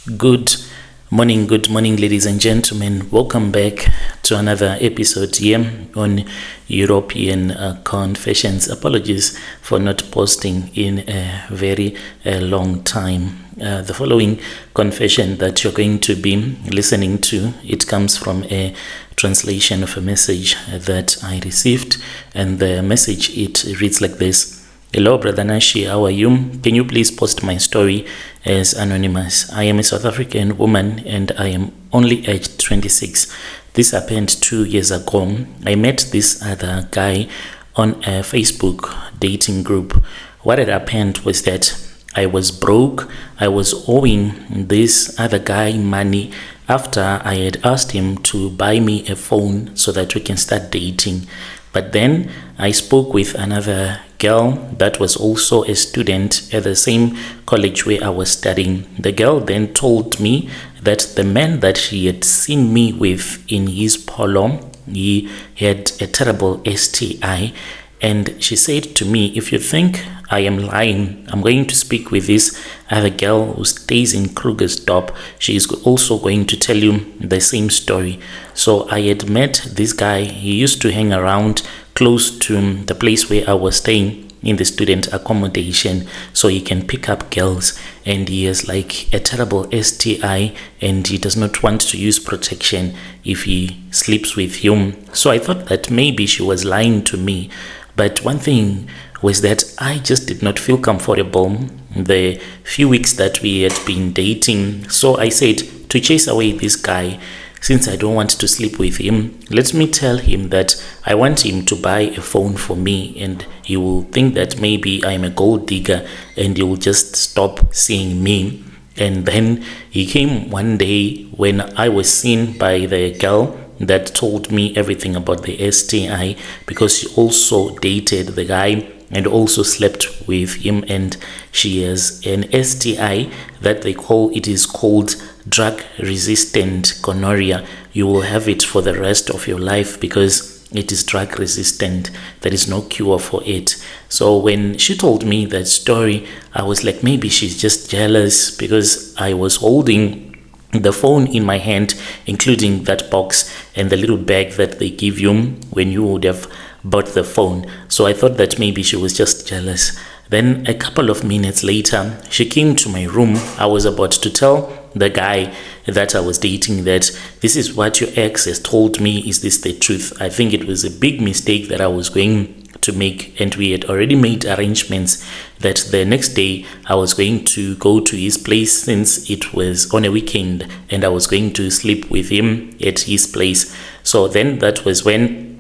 Good morning, ladies and gentlemen. Welcome back to another episode here on European Confessions. Apologies for not posting in a very long time. The following confession that you're going to be listening to, it comes from a translation of a message that I received, and the message, it reads like this. Hello, Brother Nashi, how are you? Can you please post my story as anonymous? I am a South African woman and I am only aged 26. This happened 2 years ago. I met this other guy on a Facebook dating group. What had happened was that I was broke. I was owing this other guy money after I had asked him to buy me a phone so that we can start dating. But then I spoke with another girl that was also a student at the same college where I was studying. The girl then told me that the man that she had seen me with in his polo, he had a terrible STI. And she said to me, if you think I am lying, I'm going to speak with this other girl who stays in Krugersdorp. She is also going to tell you the same story. So I had met this guy. He used to hang around close to the place where I was staying in the student accommodation, so he can pick up girls, and he has like a terrible STI and he does not want to use protection if he sleeps with you. So I thought that maybe she was lying to me. But one thing was that I just did not feel comfortable the few weeks that we had been dating. So I said, to chase away this guy, since I don't want to sleep with him, let me tell him that I want him to buy a phone for me, and he will think that maybe I'm a gold digger and he will just stop seeing me. And then he came one day when I was seen by the girl that told me everything about the STI, because she also dated the guy and also slept with him, and she has an STI that it is called drug resistant gonorrhea. You will have it for the rest of your life because it is drug resistant. There is no cure for it. So when she told me that story, I was like, maybe she's just jealous because I was holding the phone in my hand, including that box and the little bag that they give you when you would have bought the phone. So I thought that maybe she was just jealous. Then a couple of minutes later, she came to my room. I was about to tell the guy that I was dating that this is what your ex has told me. Is this the truth? I think it was a big mistake that I was going to make, and we had already made arrangements that the next day I was going to go to his place since it was on a weekend, and I was going to sleep with him at his place. So then that was when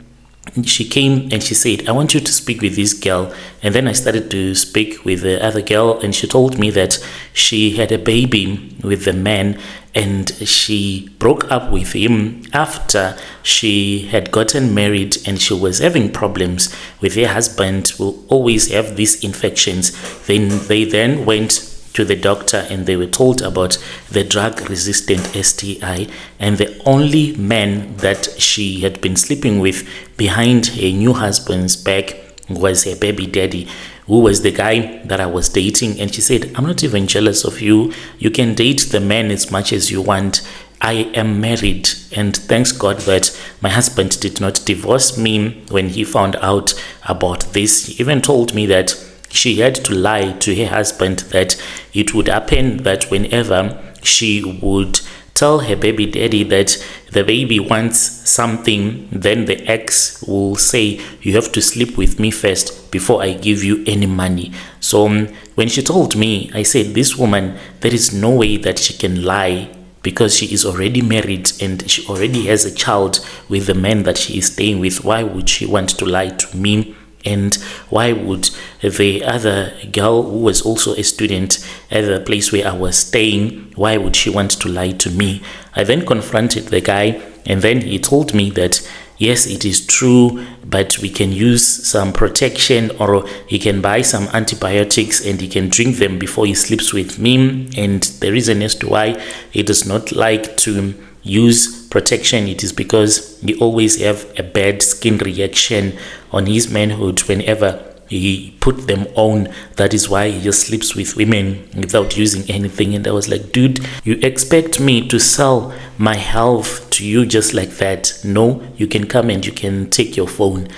she came and she said, I want you to speak with this girl. And then I started to speak with the other girl, and she told me that she had a baby with the man and she broke up with him after she had gotten married, and she was having problems with her husband who always have these infections. Then they then went to the doctor and they were told about the drug resistant STI, and the only man that she had been sleeping with behind her new husband's back was her baby daddy, who was the guy that I was dating. And she said, I'm not even jealous of you. You can date the man as much as you want. I am married, and thanks God that my husband did not divorce me when he found out about this. He even told me that she had to lie to her husband that it would happen that whenever she would tell her baby daddy that the baby wants something, then the ex will say, you have to sleep with me first before I give you any money. So when she told me, I said, this woman, there is no way that she can lie, because she is already married and she already has a child with the man that she is staying with. Why would she want to lie to me? And why would the other girl who was also a student at the place where I was staying, why would she want to lie to me? I then confronted the guy, and then he told me that yes, it is true, but we can use some protection, or he can buy some antibiotics and he can drink them before he sleeps with me. And the reason as to why he does not like to use protection, it is because he always have a bad skin reaction on his manhood whenever he put them on. That is why he just sleeps with women without using anything. And I was like, dude, you expect me to sell my health to you just like that? No, you can come and you can take your phone.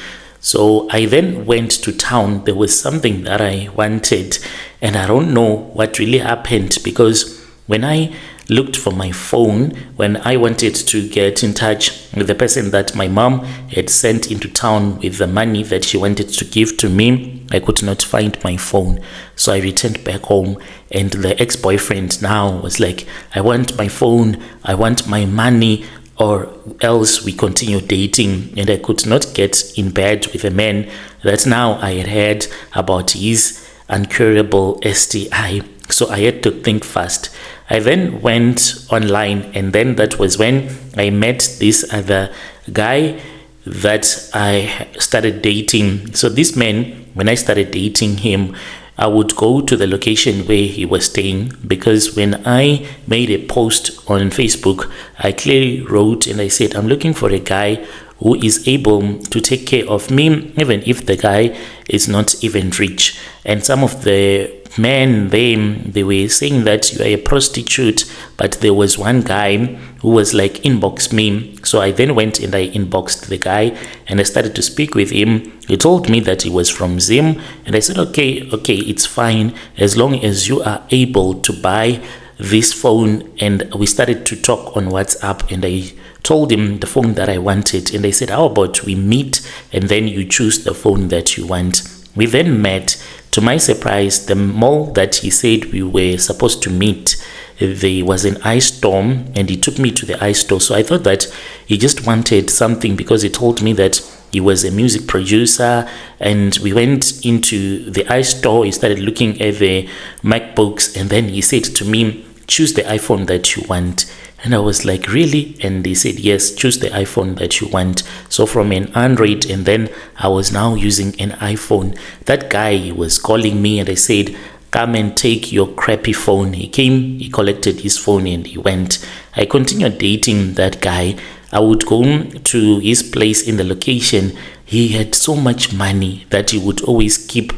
So I then went to town. There was something that I wanted, and I don't know what really happened, because when I looked for my phone, when I wanted to get in touch with the person that my mom had sent into town with the money that she wanted to give to me, I could not find my phone. So I returned back home, and the ex-boyfriend now was like, I want my phone, I want my money, or else we continue dating. And I could not get in bed with a man that now I had heard about his incurable STI. So I had to think fast. I then went online, and then that was when I met this other guy that I started dating. So this man, when I started dating him, I would go to the location where he was staying, because when I made a post on Facebook, I clearly wrote and I said, I'm looking for a guy who is able to take care of me, even if the guy is not even rich. And some of the men, they were saying that you are a prostitute, but there was one guy who was like, inbox me. So I then went and I inboxed the guy, and I started to speak with him. He told me that he was from Zim, and I said, okay, it's fine, as long as you are able to buy this phone. And we started to talk on WhatsApp, and I told him the phone that I wanted, and I said, how about we meet and then you choose the phone that you want. We then met. To my surprise, the mall that he said we were supposed to meet, there was an ice store, and he took me to the ice store. So I thought that he just wanted something, because he told me that he was a music producer. And we went into the ice store. He started looking at the MacBooks, and then he said to me, choose the iPhone that you want. And I was like, really? And they said, yes, choose the iPhone that you want. So from an Android, and then I was now using an iPhone. That guy was calling me, and I said, come and take your crappy phone. He came, he collected his phone, and he went. I continued dating that guy. I would go to his place in the location. He had so much money that he would always keep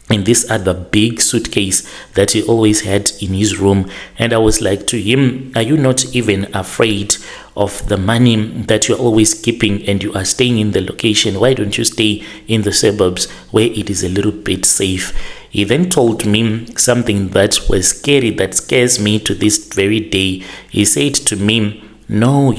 in this other big suitcase that he always had in his room. And I was like to him, are you not even afraid of the money that you're always keeping, and you are staying in the location? Why don't you stay in the suburbs where it is a little bit safe? He then told me something that was scary, that scares me to this very day. He said to me, no,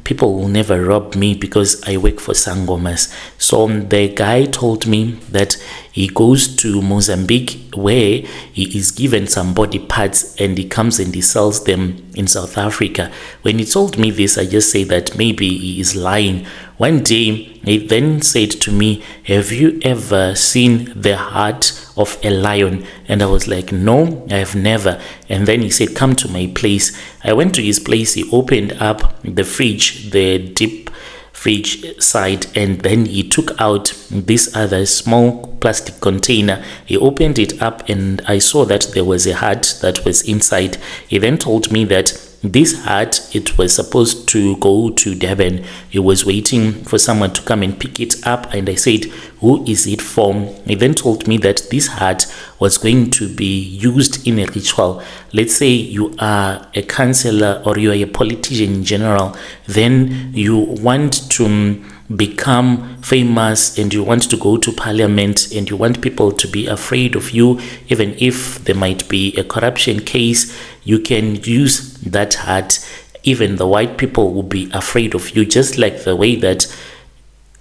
people will never rob me because I work for Sangomas. So the guy told me that he goes to Mozambique, where he is given some body parts, and he comes and he sells them in South Africa. When he told me this, I just said that maybe he is lying. One day, he then said to me, have you ever seen the heart of a lion? And I was like, no, I have never. And then he said, come to my place. I went to his place. He opened up the fridge, the deep fridge side, and then he took out this other small plastic container. He opened it up, and I saw that there was a heart that was inside. He then told me that this heart, it was supposed to go to Durban. He was waiting for someone to come and pick it up, and I said, who is it for? He then told me that this heart was going to be used in a ritual. Let's say you are a councillor, or you are a politician in general, then you want to become famous, and you want to go to parliament, and you want people to be afraid of you, even if there might be a corruption case. You can use that heart. Even the white people will be afraid of you, just like the way that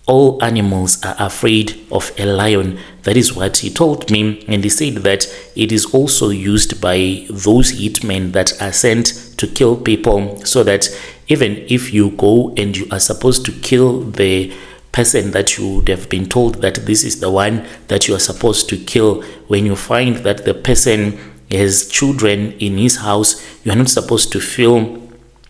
all animals are afraid of a lion. That is what he told me. And he said that it is also used by those hitmen that are sent to kill people, so that even if you go and you are supposed to kill the person that you would have been told that this is the one that you are supposed to kill, when you find that the person has children in his house, you are not supposed to feel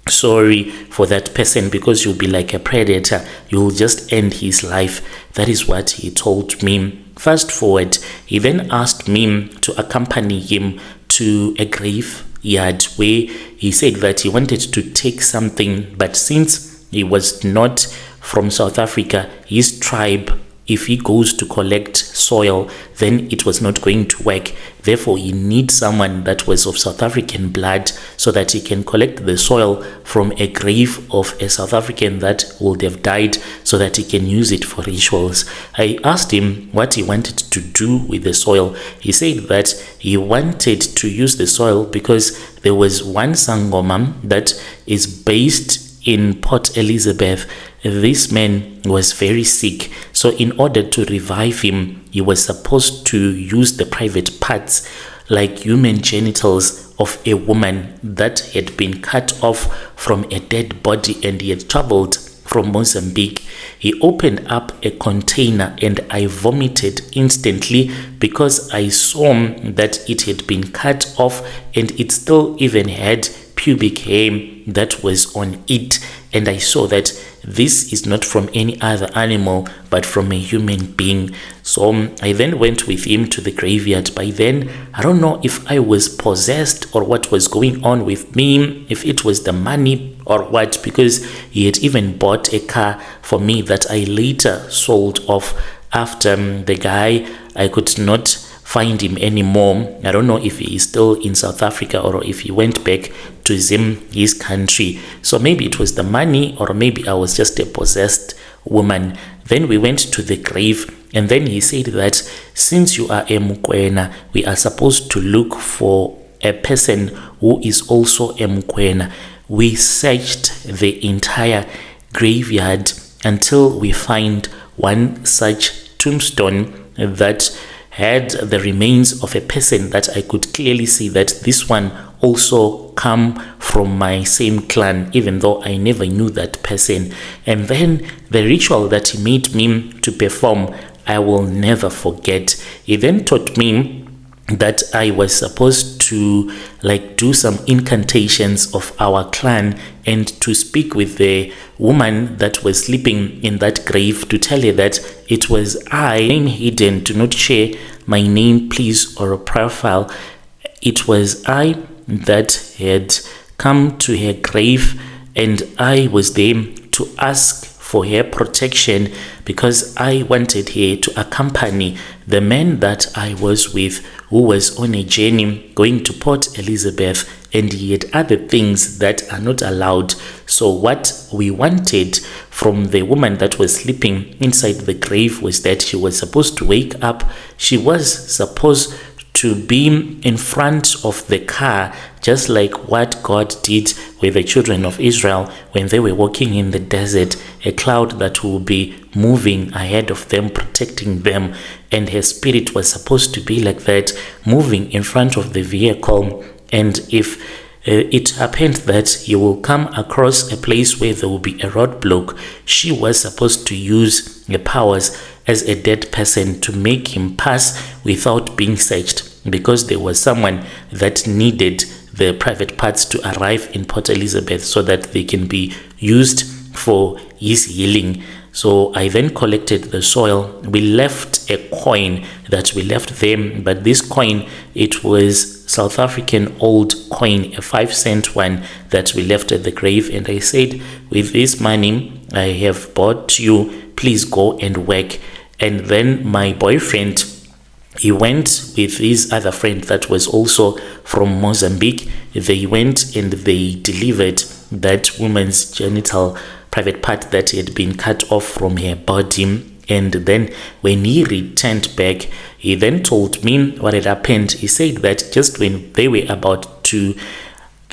sorry for that person, because you'll be like a predator. You'll just end his life. That is what he told me. Fast forward, he then asked me to accompany him to a graveyard, where he said that he wanted to take something, but since he was not from South Africa, his tribe if he goes to collect soil, then it was not going to work. Therefore, he needs someone that was of South African blood so that he can collect the soil from a grave of a South African that would have died so that he can use it for rituals. I asked him what he wanted to do with the soil. He said that he wanted to use the soil because there was one Sangoma that is based in Port Elizabeth. This man was very sick, so in order to revive him, he was supposed to use the private parts like human genitals of a woman that had been cut off from a dead body, and he had traveled from Mozambique. He opened up a container and I vomited instantly because I saw that it had been cut off and it still even had pubic hair that was on it, and I saw that this is not from any other animal but from a human being. So I then went with him to the graveyard. By then, I don't know if I was possessed or what was going on with me, if it was the money or what, because he had even bought a car for me that I later sold off after the guy. I could not find him anymore. I don't know if he is still in South Africa or if he went back to his country. So maybe it was the money, or maybe I was just a possessed woman. Then we went to the grave, and then he said that since you are a Mokoena, we are supposed to look for a person who is also a Mokoena. We searched the entire graveyard until we find one such tombstone that had the remains of a person that I could clearly see that this one also come from my same clan, even though I never knew that person. And then the ritual that he made me to perform, I will never forget. He then taught me that I was supposed to do some incantations of our clan and to speak with the woman that was sleeping in that grave to tell her that it was I, name hidden, to not share my name please or a profile. It was I that had come to her grave, and I was there to ask for her protection because I wanted her to accompany the man that I was with, who was on a journey going to Port Elizabeth, and he had other things that are not allowed. So what we wanted from the woman that was sleeping inside the grave was that she was supposed to wake up. She was supposed to be in front of the car, just like what God did with the children of Israel when they were walking in the desert, a cloud that will be moving ahead of them, protecting them, and her spirit was supposed to be like that, moving in front of the vehicle. And if it happened that you will come across a place where there will be a roadblock, she was supposed to use her powers as a dead person to make him pass without being searched, because there was someone that needed the private parts to arrive in Port Elizabeth so that they can be used for his healing. So I then collected the soil. We left a coin that we left them, but this coin, it was South African old coin, a 5-cent one that we left at the grave. And I said, with this money I have bought you, please go and work. And then my boyfriend, he went with his other friend that was also from Mozambique. They went and they delivered that woman's genital private part that had been cut off from her body. And then when he returned back, he then told me what had happened. He said that just when they were about to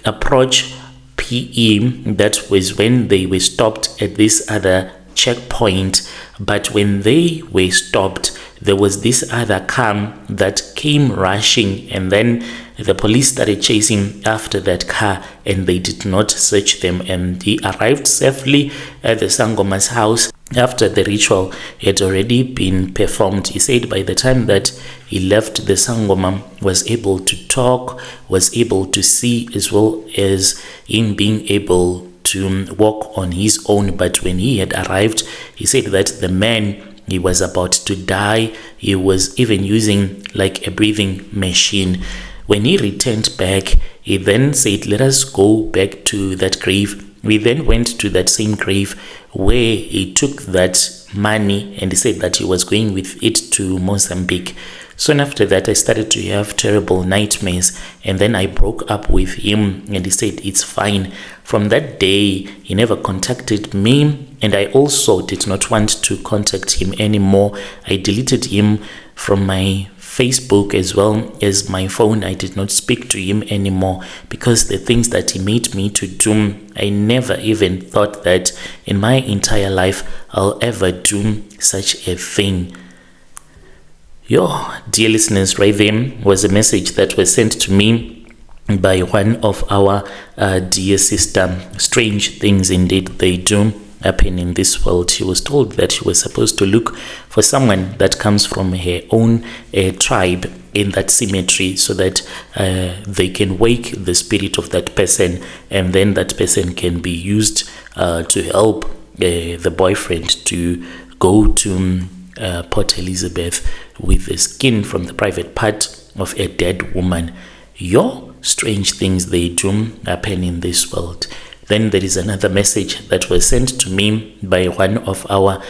approach PE, that was when they were stopped at this other checkpoint. But when they were stopped, there was this other car that came rushing, and then the police started chasing after that car, and they did not search them. And he arrived safely at the Sangoma's house after the ritual had already been performed. He said by the time that he left, the Sangoma was able to talk, was able to see, as well as him being able to walk on his own. But when he had arrived, he said that the man, he was about to die. He was even using like a breathing machine. When he returned back, he then said, let us go back to that grave We then went to that same grave where he took that money and he said that he was going with it to Mozambique. Soon after that, I started to have terrible nightmares, and then I broke up with him and he said it's fine. From that day, he never contacted me, and I also did not want to contact him anymore. I deleted him from my Facebook as well as my phone. I did not speak to him anymore because the things that he made me to do, I never even thought that in my entire life I'll ever do such a thing. Dear listeners, right there was a message that was sent to me by one of our dear sister. Strange things indeed they do happen in this world. She was told that she was supposed to look for someone that comes from her own tribe in that cemetery so that they can wake the spirit of that person, and then that person can be used to help the boyfriend to go to Port Elizabeth with the skin from the private part of a dead woman. Strange things they do happen in this world. Then there is another message that was sent to me by one of our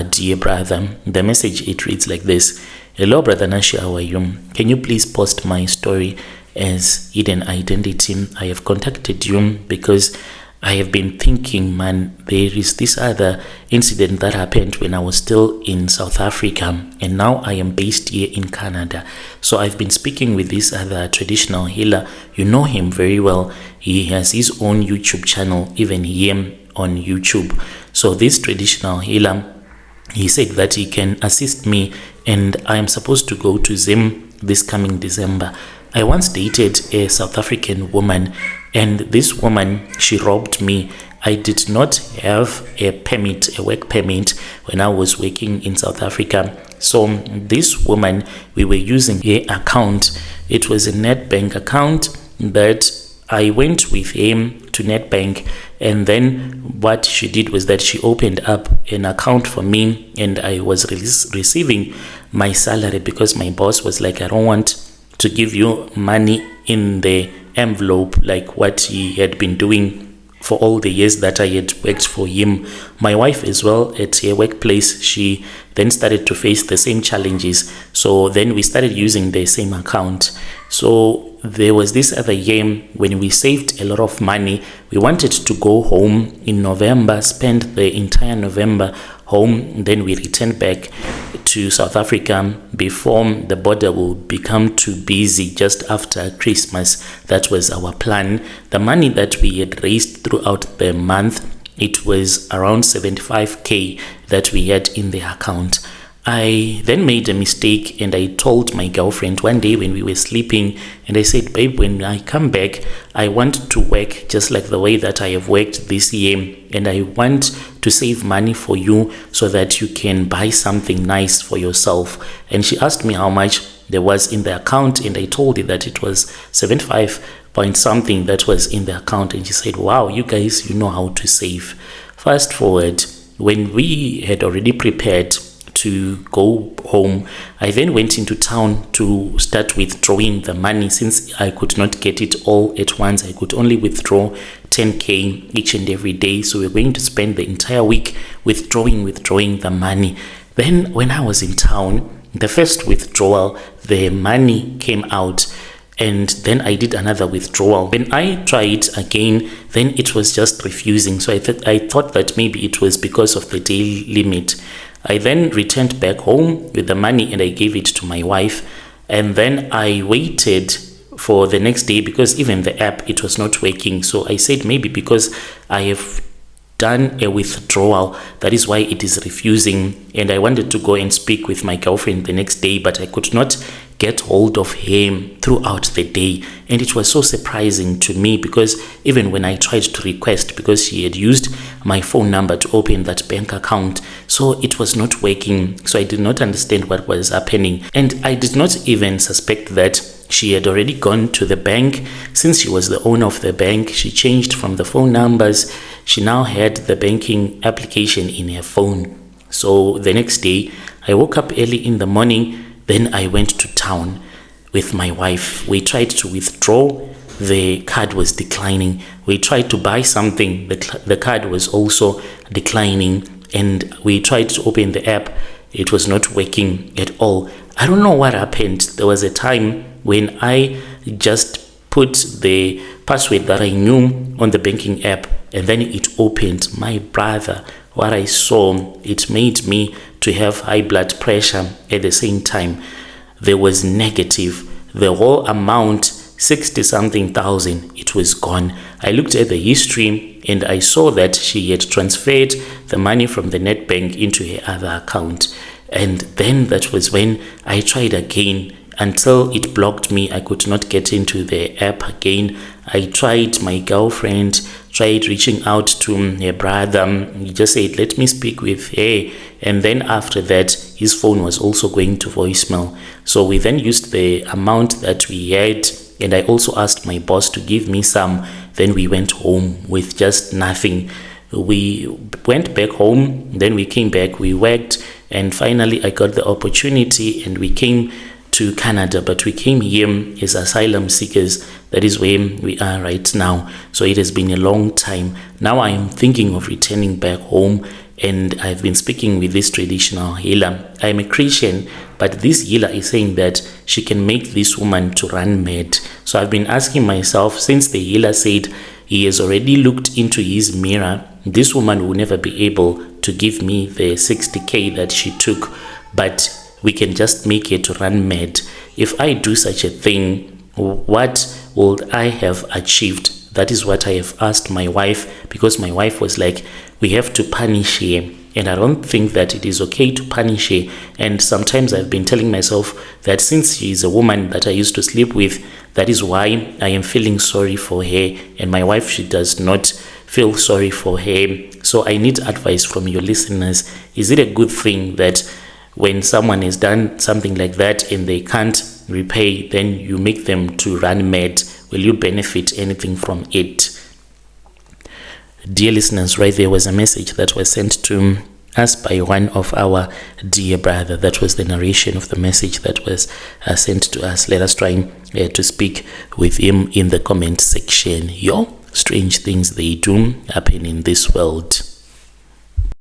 dear brother. The message, it reads like this: "Hello, Brother Nashi, how are you? Can you please post my story as hidden identity? I have contacted you because I have been thinking, man, there is this other incident that happened when I was still in South Africa, and now I am based here in Canada. So I've been speaking with this other traditional healer. You know him very well. He has his own YouTube channel, even here on YouTube. So this traditional healer, he said that he can assist me, and I am supposed to go to Zim this coming December. I once dated a South African woman, and this woman, she robbed me. I did not have a work permit when I was working in South Africa. So this woman, we were using her account. It was a Nedbank account that I went with him to Nedbank, and then what she did was that she opened up an account for me, and I was receiving my salary because my boss was like, I don't want to give you money in the envelope like what he had been doing for all the years that I had worked for him. My wife as well, at her workplace, she then started to face the same challenges. So then we started using the same account. So there was this other year when we saved a lot of money. We wanted to go home in November, spend the entire November home. Then we returned back to South Africa before the border will become too busy just after Christmas. That was our plan. The money that we had raised throughout the month, it was around 75k that we had in the account. I then made a mistake, and I told my girlfriend one day when we were sleeping, and I said, babe, when I come back, I want to work just like the way that I have worked this year, and I want to save money for you so that you can buy something nice for yourself. And she asked me how much there was in the account, and I told her that it was 75 point something that was in the account, and she said, wow, you guys, you know how to save. Fast forward, when we had already prepared to go home, I then went into town to start withdrawing the money. Since I could not get it all at once, I could only withdraw 10k each and every day. So we're going to spend the entire week withdrawing the money. Then when I was in town, the first withdrawal, the money came out, and then I did another withdrawal. When I tried again, then it was just refusing. So I thought that maybe it was because of the daily limit. I then returned back home with the money, and I gave it to my wife. And then I waited for the next day because even the app, it was not working. So I said maybe because I have done a withdrawal, that is why it is refusing. And I wanted to go and speak with my girlfriend the next day, but I could not get hold of him throughout the day. And it was so surprising to me because even when I tried to request, because she had used my phone number to open that bank account, so it was not working. So I did not understand what was happening, and I did not even suspect that she had already gone to the bank. Since she was the owner of the bank, she changed from the phone numbers. She now had the banking application in her phone. So the next day, I woke up early in the morning. Then I went to town with my wife. We tried to withdraw the card was declining. We tried to buy something, the card was also declining, and we tried to open the app. It was not working at all. I don't know what happened. There was a time when I just put the password that I knew on the banking app, and then it opened. My brother, what I saw, it made me to have high blood pressure at the same time. There was negative. The whole amount, 60 something thousand, it was gone. I looked at the history and I saw that she had transferred the money from the net bank into her other account. And then that was when I tried again until it blocked me. I could not get into the app again. I tried, my girlfriend tried reaching out to her brother. He just said, let me speak with her. And then after that, his phone was also going to voicemail. So we then used the amount that we had, and I also asked my boss to give me some. Then we went home with just nothing. We went back home, then we came back, we worked, and finally I got the opportunity and we came to Canada, but we came here as asylum seekers. That is where we are right now. So it has been a long time. Now I am thinking of returning back home, and I've been speaking with this traditional healer. I am a Christian, but this healer is saying that she can make this woman to run mad. So I've been asking myself, since the healer said he has already looked into his mirror, this woman will never be able to give me the 60K that she took, but we can just make her to run mad. If I do such a thing, what would I have achieved? That is what I have asked my wife, because my wife was like, we have to punish her. And I don't think that it is okay to punish her. And sometimes I've been telling myself that since she is a woman that I used to sleep with, that is why I am feeling sorry for her. And my wife, she does not feel sorry for her. So I need advice from your listeners. Is it a good thing that when someone has done something like that and they can't repay, then you make them to run mad? Will you benefit anything from it? Dear listeners, right there was a message that was sent to us by one of our dear brother. That was the narration of the message that was sent to us. Let us try to speak with him in the comment section. Strange things they do happen in this world.